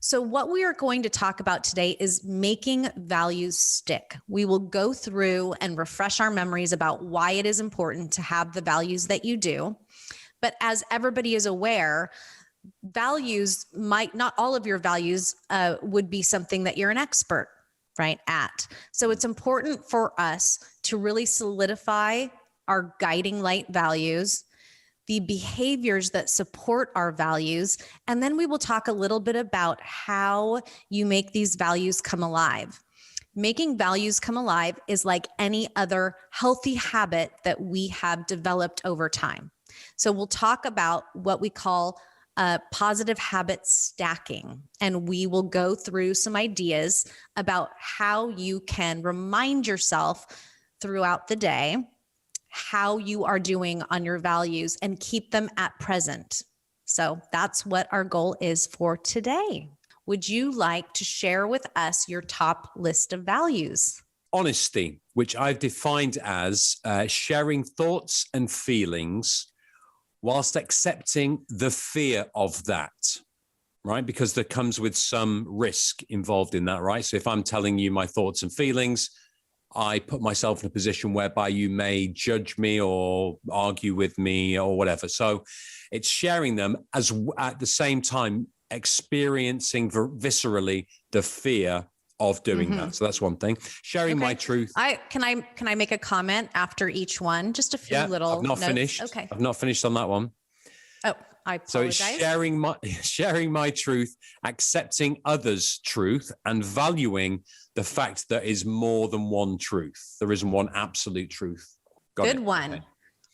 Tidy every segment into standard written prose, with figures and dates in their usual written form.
So what we are going to talk about today is making values stick. We will go through and refresh our memories about why it is important to have the values that you do. But as everybody is aware, values might not all of your values would be something that you're an expert, right, at. So it's important for us to really solidify our guiding light values, the behaviors that support our values, and then we will talk a little bit about how you make these values come alive. Making values come alive is like any other healthy habit that we have developed over time. So we'll talk about what we call positive habit stacking, and we will go through some ideas about how you can remind yourself throughout the day how you are doing on your values and keep them at present. So that's what our goal is for today. Would you like to share with us your top list of values? Honesty, which I've defined as sharing thoughts and feelings whilst accepting the fear of that, right? Because there comes with some risk involved in that, right? So if I'm telling you my thoughts and feelings, I put myself in a position whereby you may judge me or argue with me or whatever. So it's sharing them as at the same time experiencing viscerally the fear of doing that. So that's one thing. Sharing my truth. Can I make a comment after each one? Just a few little I've not notes. finished. Okay. I've not finished on that one. Oh, I apologize. So it's sharing my truth, accepting others' truth, and valuing the fact there is more than one truth. There isn't one absolute truth. Good one. Okay.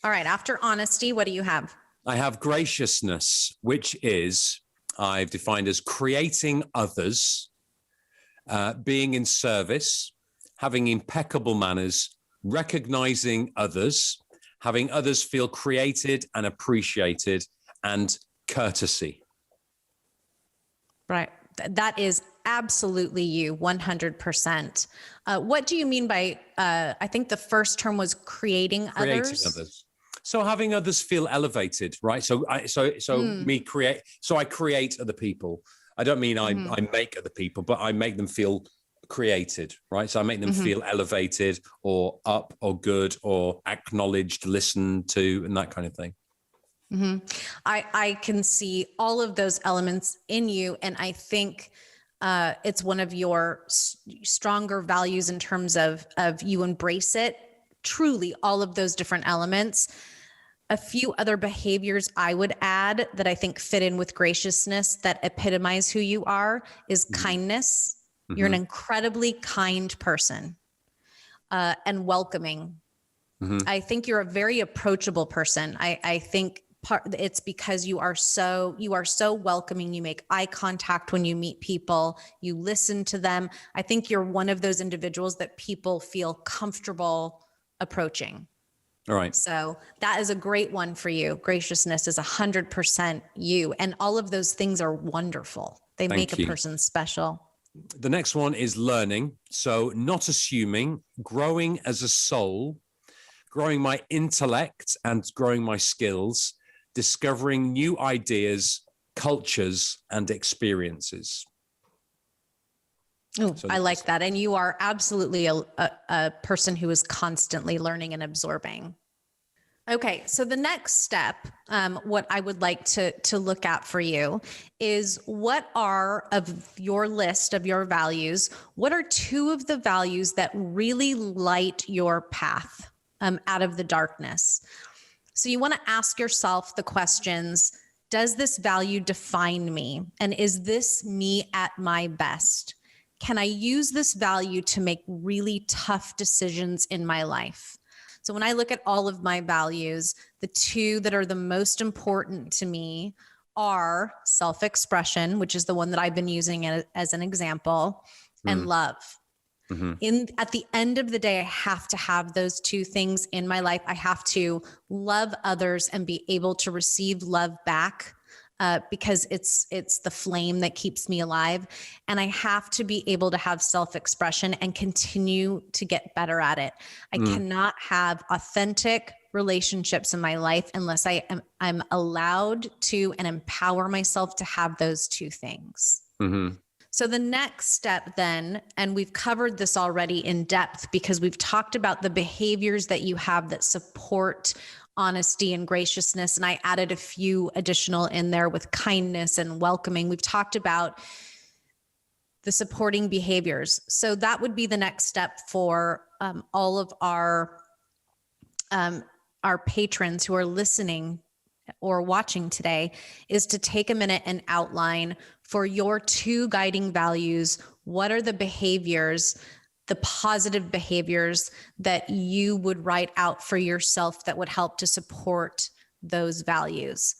All right. After honesty, what do you have? I have graciousness, which is I've defined as creating others, being in service, having impeccable manners, recognizing others, having others feel created and appreciated, and courtesy. Right. That is absolutely you, 100%. What do you mean by, I think the first term was creating others? So having others feel elevated, right? I create other people. I don't mean I make other people, but I make them feel created, right? So I make them feel elevated or up or good or acknowledged, listened to, and that kind of thing. I can see all of those elements in you. And I think it's one of your stronger values in terms of you embrace it, truly all of those different elements. A few other behaviors I would add that I think fit in with graciousness that epitomize who you are is kindness. You're an incredibly kind person and welcoming. I think you're a very approachable person. I think it's because you are so welcoming. You make eye contact when you meet people, you listen to them. I think you're one of those individuals that people feel comfortable approaching. All right. So that is a great one for you. Graciousness is 100% you. And all of those things are wonderful. They make a person special. The next one is learning. So not assuming, growing as a soul, growing my intellect and growing my skills, discovering new ideas, cultures, and experiences. Oh, so I like that. And you are absolutely a person who is constantly learning and absorbing. Okay, so the next step, what I would like to look at for you is what are of your list of your values, what are two of the values that really light your path out of the darkness? So you want to ask yourself the questions, does this value define me? And is this me at my best? Can I use this value to make really tough decisions in my life? So when I look at all of my values, the two that are the most important to me are self-expression, which is the one that I've been using as an example, and love. At the end of the day, I have to have those two things in my life. I have to love others and be able to receive love back. Because it's the flame that keeps me alive. And I have to be able to have self-expression and continue to get better at it. I cannot have authentic relationships in my life unless I'm allowed to and empower myself to have those two things. So the next step then, and we've covered this already in depth because we've talked about the behaviors that you have that support honesty and graciousness. And I added a few additional in there with kindness and welcoming. We've talked about the supporting behaviors. So that would be the next step for all of our patrons who are listening or watching today, is to take a minute and outline for your 2 guiding values. What are the behaviors, the positive behaviors that you would write out for yourself that would help to support those values?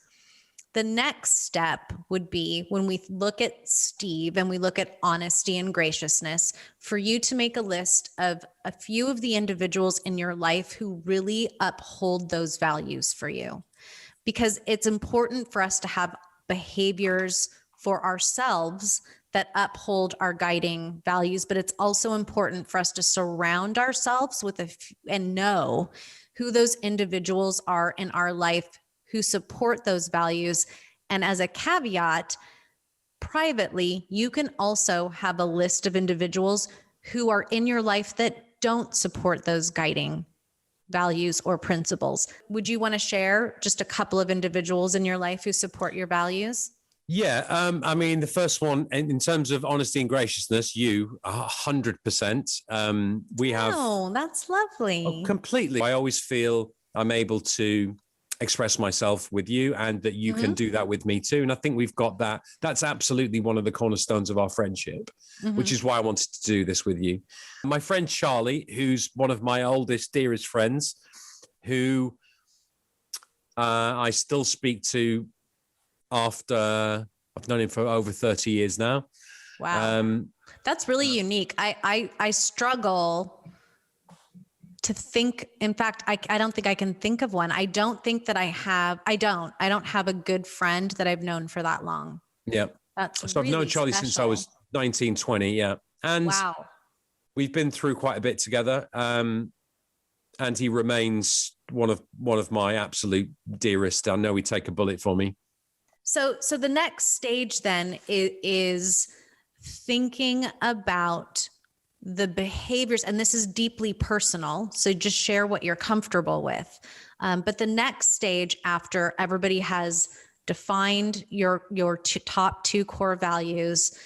The next step would be, when we look at Steve and we look at honesty and graciousness, for you to make a list of a few of the individuals in your life who really uphold those values for you. Because it's important for us to have behaviors for ourselves that uphold our guiding values, but it's also important for us to surround ourselves with and know who those individuals are in our life who support those values. And as a caveat, privately, you can also have a list of individuals who are in your life that don't support those guiding values or principles. Would you want to share just a couple of individuals in your life who support your values? Yeah, I mean, the first one, in terms of honesty and graciousness, you 100%. We have. Oh, that's lovely. Completely. I always feel I'm able to express myself with you, and that you can do that with me too. And I think we've got that. That's absolutely one of the cornerstones of our friendship, which is why I wanted to do this with you. My friend Charlie, who's one of my oldest, dearest friends, who I still speak to after I've known him for over 30 years now. Wow. That's really unique. I struggle to think. In fact, I don't think I can think of one. I don't think that I don't have a good friend that I've known for that long. Yeah. So I've known Charlie since I was 19, 20. Yeah. And wow. We've been through quite a bit together. And he remains one of my absolute dearest. I know he'd take a bullet for me. So the next stage then is thinking about the behaviors, and this is deeply personal, so just share what you're comfortable with. But the next stage, after everybody has defined your top 2 core values,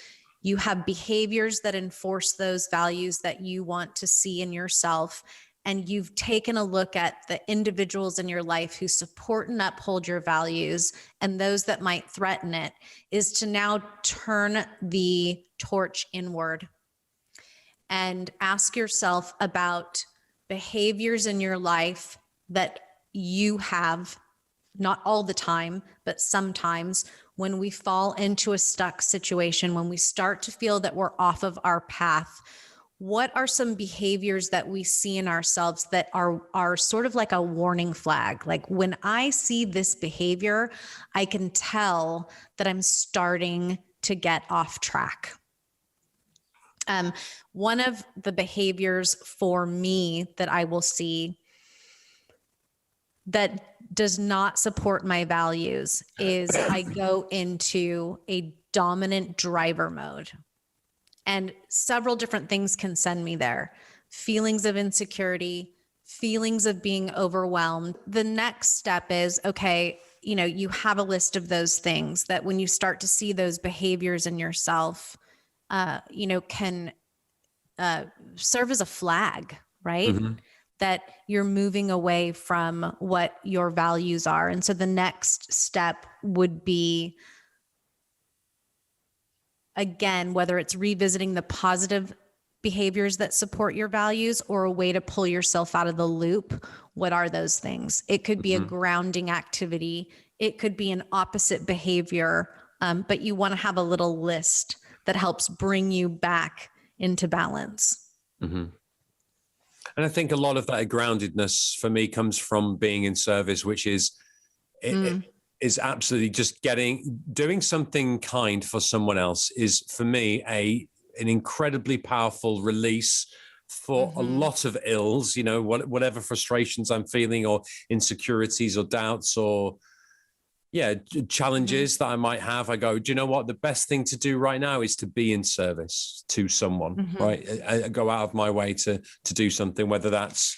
you have behaviors that enforce those values that you want to see in yourself, and you've taken a look at the individuals in your life who support and uphold your values and those that might threaten it, is to now turn the torch inward and ask yourself about behaviors in your life that you have, not all the time, but sometimes, when we fall into a stuck situation, when we start to feel that we're off of our path. What are some behaviors that we see in ourselves that are sort of like a warning flag? Like, when I see this behavior, I can tell that I'm starting to get off track. One of the behaviors for me that I will see that does not support my values is I go into a dominant driver mode. And several different things can send me there. Feelings of insecurity, feelings of being overwhelmed. The next step is, okay, you have a list of those things that when you start to see those behaviors in yourself, can serve as a flag, right? Mm-hmm. That you're moving away from what your values are. And so the next step would be, again, whether it's revisiting the positive behaviors that support your values or a way to pull yourself out of the loop. What are those things? It could be a grounding activity. It could be an opposite behavior, but you want to have a little list that helps bring you back into balance. Mm-hmm. And I think a lot of that groundedness for me comes from being in service, which is is absolutely just doing something kind for someone else is, for me, an incredibly powerful release for a lot of ills, whatever frustrations I'm feeling or insecurities or doubts or challenges that I might have. I go, do you know what? The best thing to do right now is to be in service to someone, right? I go out of my way to do something, whether that's,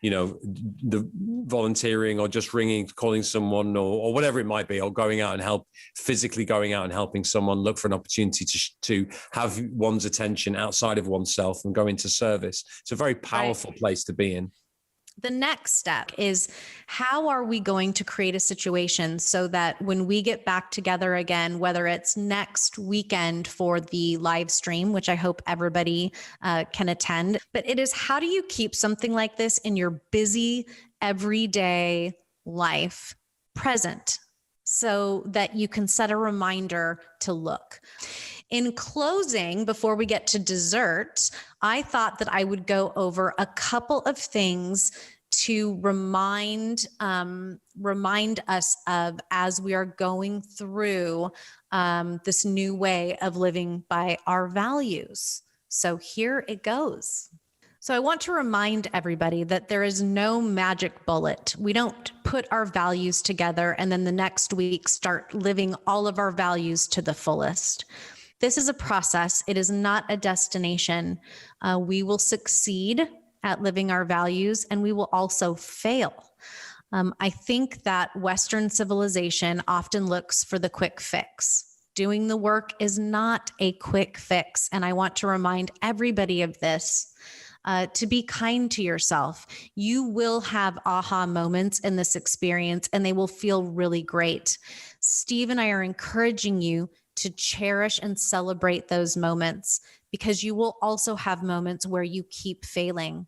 the volunteering or just ringing, calling someone or whatever it might be, or going out and physically going out and helping someone look for an opportunity to have one's attention outside of oneself and go into service. It's a very powerful place to be in. The next step is, how are we going to create a situation so that when we get back together again, whether it's next weekend for the live stream, which I hope everybody can attend, but it is, how do you keep something like this in your busy everyday life present so that you can set a reminder to look? In closing, before we get to dessert, I thought that I would go over a couple of things to remind us of as we are going through this new way of living by our values. So here it goes. So I want to remind everybody that there is no magic bullet. We don't put our values together and then the next week start living all of our values to the fullest. This is a process. It is not a destination. We will succeed at living our values, and we will also fail. I think that Western civilization often looks for the quick fix. Doing the work is not a quick fix. And I want to remind everybody of this, to be kind to yourself. You will have aha moments in this experience, and they will feel really great. Steve and I are encouraging you to cherish and celebrate those moments, because you will also have moments where you keep failing.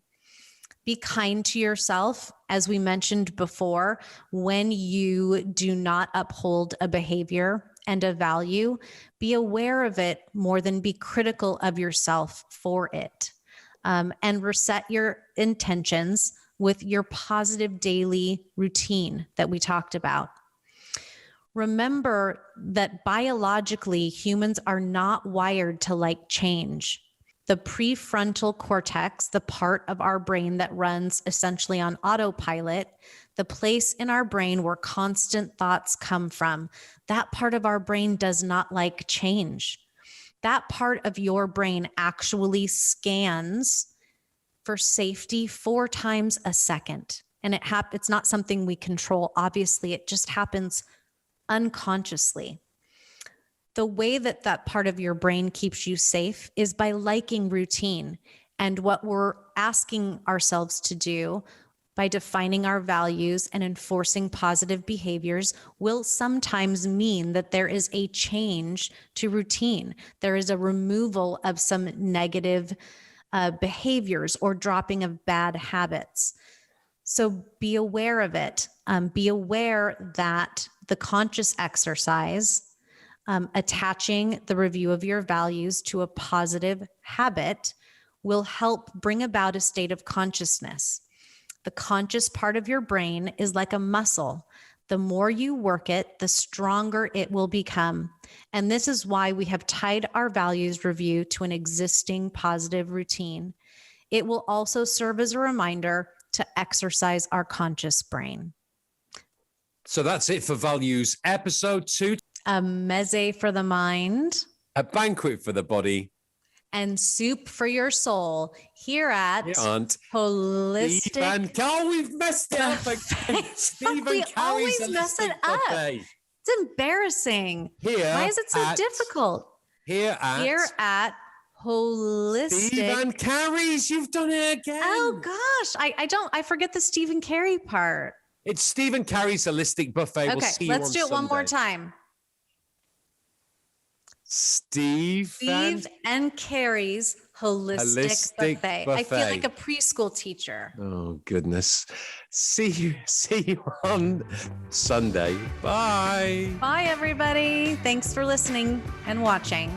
Be kind to yourself. As we mentioned before, when you do not uphold a behavior and a value, be aware of it more than be critical of yourself for it. And reset your intentions with your positive daily routine that we talked about. Remember that biologically, humans are not wired to like change. The prefrontal cortex, the part of our brain that runs essentially on autopilot, the place in our brain where constant thoughts come from, that part of our brain does not like change. That part of your brain actually scans for safety 4 times a second. And it's not something we control. Obviously, it just happens unconsciously. The way that that part of your brain keeps you safe is by liking routine. And what we're asking ourselves to do by defining our values and enforcing positive behaviors will sometimes mean that there is a change to routine. There is a removal of some negative behaviors or dropping of bad habits. So be aware of it. Be aware that the conscious exercise, attaching the review of your values to a positive habit, will help bring about a state of consciousness. The conscious part of your brain is like a muscle. The more you work it, the stronger it will become. And this is why we have tied our values review to an existing positive routine. It will also serve as a reminder to exercise our conscious brain. So that's it for Values Episode 2. A meze for the mind. A banquet for the body. And soup for your soul here at Holistic. We've messed it up again. We always mess it up. It's embarrassing. Why is it so difficult? Here at Holistic. Steve and Carrie's. You've done it again. Oh gosh, I forget the Steve and Carrie part. It's Steve and Carrie's Holistic Buffet. Okay, let's do it one more time. Steve and Carrie's Holistic Buffet. I feel like a preschool teacher. Oh goodness. See you on Sunday. Bye. Bye everybody. Thanks for listening and watching.